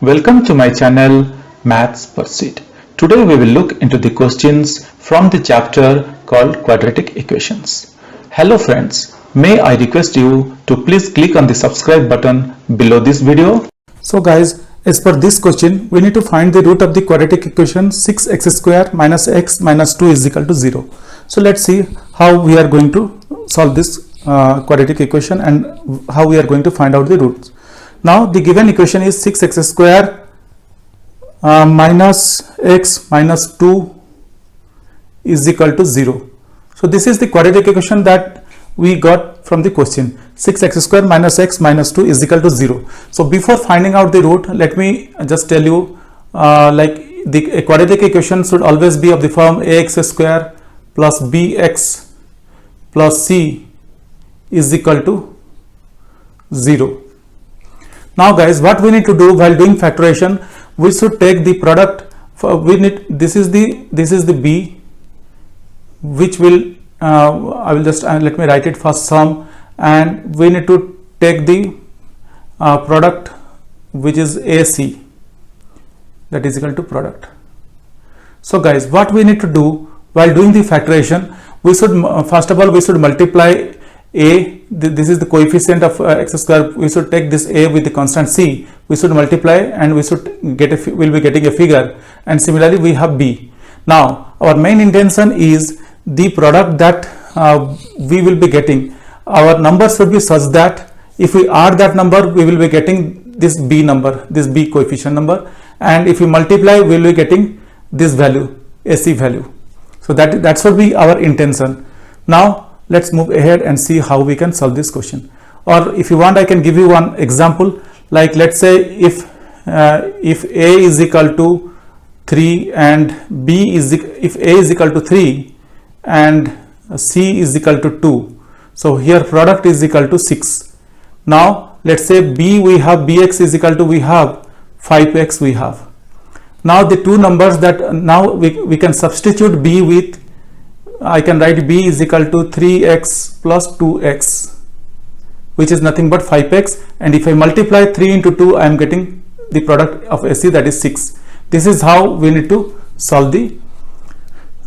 Welcome to my channel Maths Pursuit. Today we will look into the questions from the chapter called Quadratic Equations. Hello friends, may I request you to please click on the subscribe button below this video. So guys, as per this question, we need to find the root of the quadratic equation 6x square minus x minus 2 is equal to 0. So let's see how we are going to solve this quadratic equation and how we are going to find out the roots. Now the given equation is 6x square minus x minus 2 is equal to 0. So this is the quadratic equation that we got from the question. 6x square minus x minus 2 is equal to 0. So before finding out the root, let me just tell you the quadratic equation should always be of the form ax square plus bx plus c is equal to 0. Now guys, what we need to do while doing factorization, we should take the product for this is the b, which will I will just let me write it first, sum, and we need to take the product which is AC, that is equal to product. So guys, what we need to do while doing the factorization, we should first of all we should multiply a, this is the coefficient of x square, we should take this a with the constant c, we should multiply and we should get we'll be getting a figure, and similarly we have b. Now our main intention is the product that we will be getting, our number should be such that if we add that number we will be getting this b number, this b coefficient number, and if we multiply we will be getting this value, AC value. So that should be our intention. Now let's move ahead and see how we can solve this question. Or if you want, I can give you one example. Like let's say if a is equal to 3 and b is if a is equal to 3 and c is equal to 2. So here product is equal to 6. Now let's say b we have bx is equal to we have 5x we have. Now the two numbers that now we can substitute b with, I can write b is equal to 3x plus 2x, which is nothing but 5x, and if I multiply 3 into 2 I am getting the product of AC, that is 6. This is how we need to solve the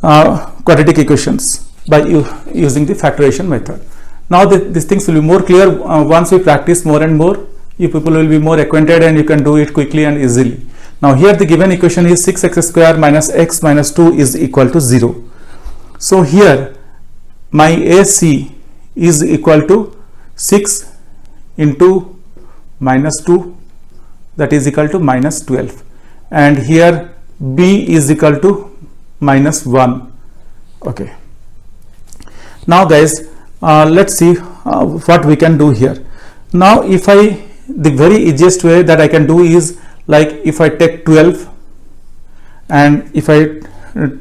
quadratic equations by using the factorization method. Now these things will be more clear once we practice more and more. You people will be more acquainted and you can do it quickly and easily. Now here the given equation is 6x square minus x minus 2 is equal to 0. So here my AC is equal to 6 into minus 2, that is equal to minus 12, and here B is equal to minus 1. Okay. Now guys, let's see what we can do here. Now the very easiest way that I can do is, like if I take 12 and if I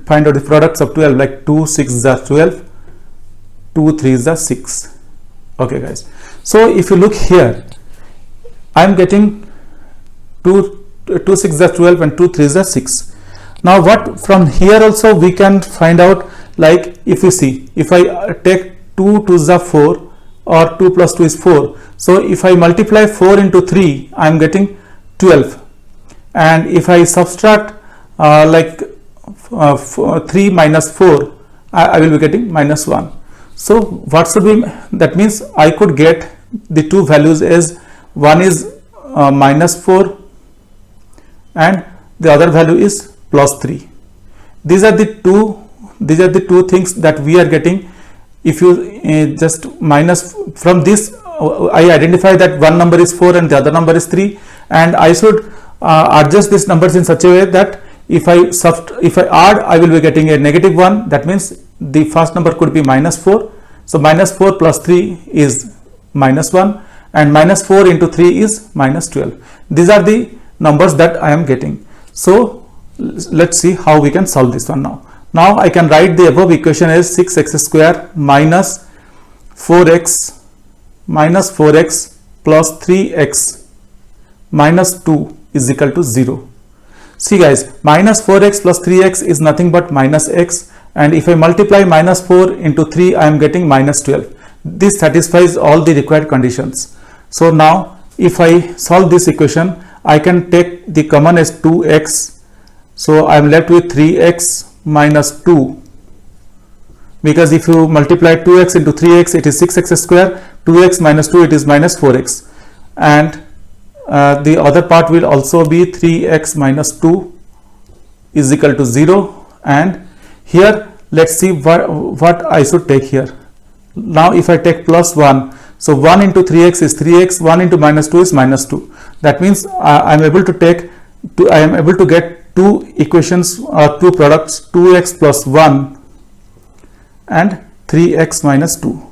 find out the products of 12, like 2 6 is 12, 2 3 is 6. Okay guys, so if you look here, I am getting 2 6 is 12 and 2 3 is 6. Now what from here also we can find out, like if you see, if I take 2 2 is 4 or 2 plus 2 is 4, so if I multiply 4 into 3 I am getting 12, and if I subtract 3 minus 4 I will be getting minus 1. So what should be, that means I could get the two values as one is minus 4 and the other value is plus 3. These are the two things that we are getting. If you just minus from this, I identify that one number is 4 and the other number is 3, and I should adjust these numbers in such a way that if I add I will be getting a negative 1. That means the first number could be minus 4. So minus 4 plus 3 is minus 1, and minus 4 into 3 is minus 12. These are the numbers that I am getting. So let's see how we can solve this one now. Now I can write the above equation as 6x square minus 4x plus 3x minus 2 is equal to 0. See guys, minus 4x plus 3x is nothing but minus x, and if I multiply minus 4 into 3 I am getting minus 12. This satisfies all the required conditions. So now if I solve this equation, I can take the common as 2x, so I am left with 3x minus 2, because if you multiply 2x into 3x, it is 6x square, 2x minus 2, it is minus 4x, and the other part will also be 3x minus 2 is equal to 0. And here let's see what I should take here. Now if I take plus 1, so 1 into 3x is 3x, 1 into minus 2 is minus 2. That means I am able to get two equations or two products, 2x plus 1 and 3x minus 2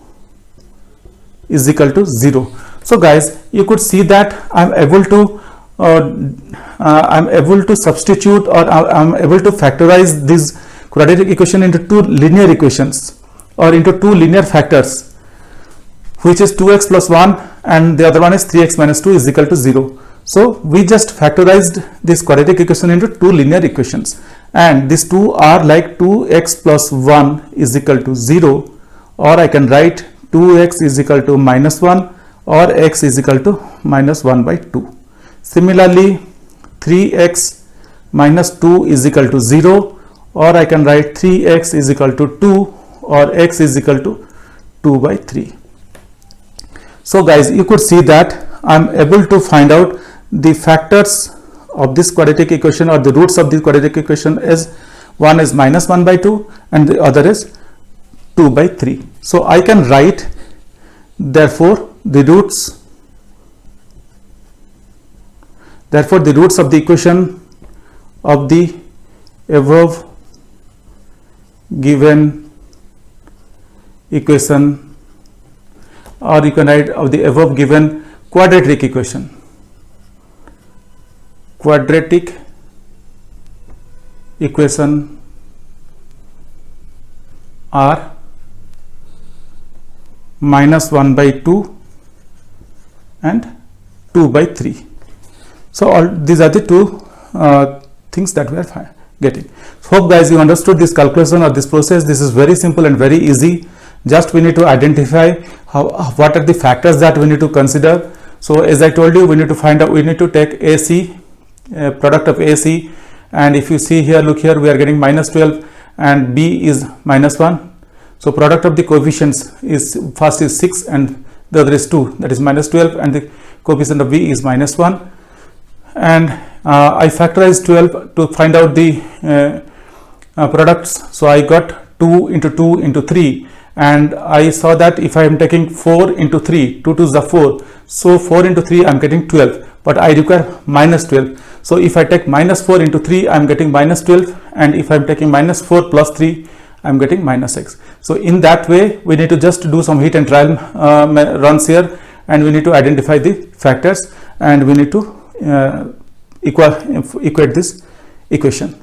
is equal to 0. So guys, you could see that I am able to substitute, or I am able to factorize this quadratic equation into two linear equations, or into two linear factors, which is 2x plus 1 and the other one is 3x minus 2 is equal to 0. So we just factorized this quadratic equation into two linear equations, and these two are like 2x plus 1 is equal to 0, or I can write 2x is equal to minus 1, or x is equal to minus 1 by 2. Similarly, 3x minus 2 is equal to 0, or I can write 3x is equal to 2, or x is equal to 2 by 3. So guys, you could see that I am able to find out the factors of this quadratic equation, or the roots of this quadratic equation is one is minus 1 by 2 and the other is 2 by 3. So I can write, therefore the roots of the equation of the above given equation, or you can write of the above given quadratic equation are minus 1 by 2 and 2 by 3. So all these are the two things that we are getting. Hope guys you understood this calculation or this process. This is very simple and very easy. Just we need to identify what are the factors that we need to consider. So as I told you, we need to find out, we need to take AC, product of AC, and if you see here, look here, we are getting minus 12 and B is minus 1. So product of the coefficients is, first is 6 and the other is 2, that is minus 12, and the coefficient of B is minus 1. And I factorized 12 to find out the products. So I got 2 into 2 into 3, and I saw that if I am taking 4 into 3, 2 2s are 4, so 4 into 3 I am getting 12, but I require minus 12. So if I take minus 4 into 3, I am getting minus 12, and if I am taking minus 4 plus 3, I am getting minus 6. So in that way, we need to just do some heat and trial runs here, and we need to identify the factors, and we need to equate this equation.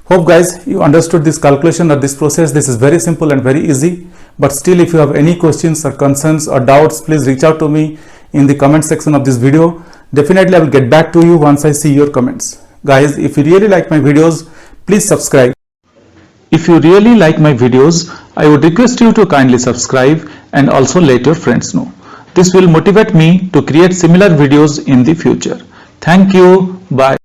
Hope guys you understood this calculation or this process. This is very simple and very easy, but still if you have any questions or concerns or doubts, please reach out to me in the comment section of this video. Definitely I will get back to you once I see your comments. Guys, if you really like my videos, please subscribe. If you really like my videos, I would request you to kindly subscribe and also let your friends know. This will motivate me to create similar videos in the future. Thank you. Bye.